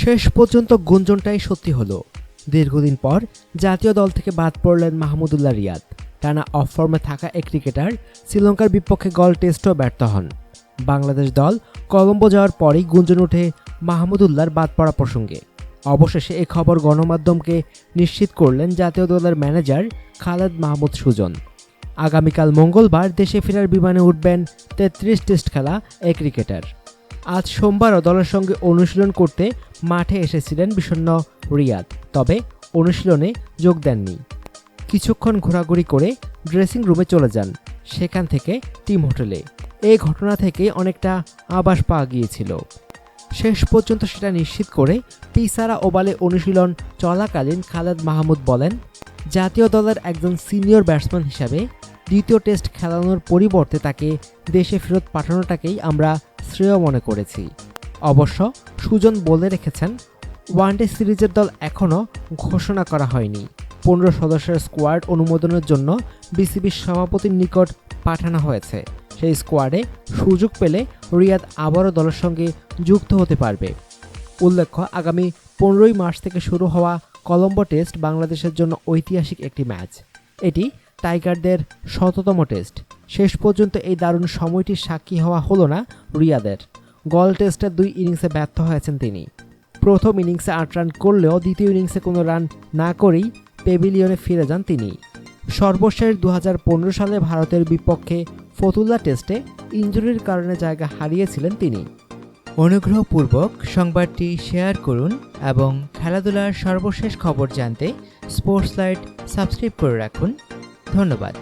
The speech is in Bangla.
শেষ পর্যন্ত গুঞ্জনটাই সত্যি হলো। দীর্ঘদিন পর জাতীয় দল থেকে বাদ পড়লেন মাহমুদুল্লাহ রিয়াদ। টানা অফ ফর্মে থাকা এই ক্রিকেটার শ্রীলঙ্কার বিপক্ষে গল টেস্টেও ব্যর্থ হন। বাংলাদেশ দল কলম্বো যাওয়ার পরেই গুঞ্জন ওঠে মাহমুদুল্লাহর বাদ পড়া প্রসঙ্গে। অবশেষে এই খবর গণমাধ্যমকে নিশ্চিত করলেন জাতীয় দলের ম্যানেজার খালেদ মাহমুদ সুজন। আগামীকাল মঙ্গলবার দেশে ফেরার বিমানে উঠবেন ৩৩ টেস্ট খেলা এই ক্রিকেটার। আজ সোমবারও দলের সঙ্গে অনুশীলন করতে মাঠে এসেছিলেন বিষণ্ণ রিয়াদ, তবে অনুশীলনে যোগ দেননি। কিছুক্ষণ ঘোরাঘুরি করে ড্রেসিং রুমে চলে যান, সেখান থেকে টিম হোটেলে। এই ঘটনা থেকে অনেকটা আভাস পাওয়া গিয়েছিল। শেষ পর্যন্ত সেটা নিশ্চিত করে পিসারা ওভালে অনুশীলন চলাকালীন খালেদ মাহমুদ বলেন, জাতীয় দলের একজন সিনিয়র ব্যাটসম্যান হিসাবে দ্বিতীয় টেস্ট খেলানোর পরিবর্তে তাকে দেশে ফেরত পাঠানোটাকেই আমরা শ্রেয় মনে করেছি। অবশ্য সুজন বলে রেখেছেন, ওয়ানডে সিরিজের দল এখনও ঘোষণা করা হয়নি। 15 সদস্যের স্কোয়াড অনুমোদনের জন্য বিসিবির সভাপতির নিকট পাঠানো হয়েছে। সেই স্কোয়াডে সুযোগ পেলে রিয়াদ আবারও দলের সঙ্গে যুক্ত হতে পারবে। উল্লেখ্য, আগামী 15ই মার্চ থেকে শুরু হওয়া কলম্বো টেস্ট বাংলাদেশের জন্য ঐতিহাসিক একটি ম্যাচ। এটি টাইগারদের 100তম টেস্ট। শেষ পর্যন্ত এই দারুণ সময়টির সাক্ষী হওয়া হলো না রিয়াদের। গল টেস্টের 2 ইনিংসে ব্যর্থ হয়েছেন তিনি। প্রথম ইনিংসে 8 রান করলেও দ্বিতীয় ইনিংসে কোনো রান না করেই প্যাভিলিয়নে ফিরে যান তিনি। সর্বশেষ 2015 সালে ভারতের বিপক্ষে ফতুল্লা টেস্টে ইনজুরির কারণে জায়গা হারিয়েছিলেন তিনি। অনুগ্রহপূর্বক সংবাদটি শেয়ার করুন এবং খেলাধুলার সর্বশেষ খবর জানতে স্পোর্টস লাইট সাবস্ক্রাইব করে রাখুন। ধন্যবাদ।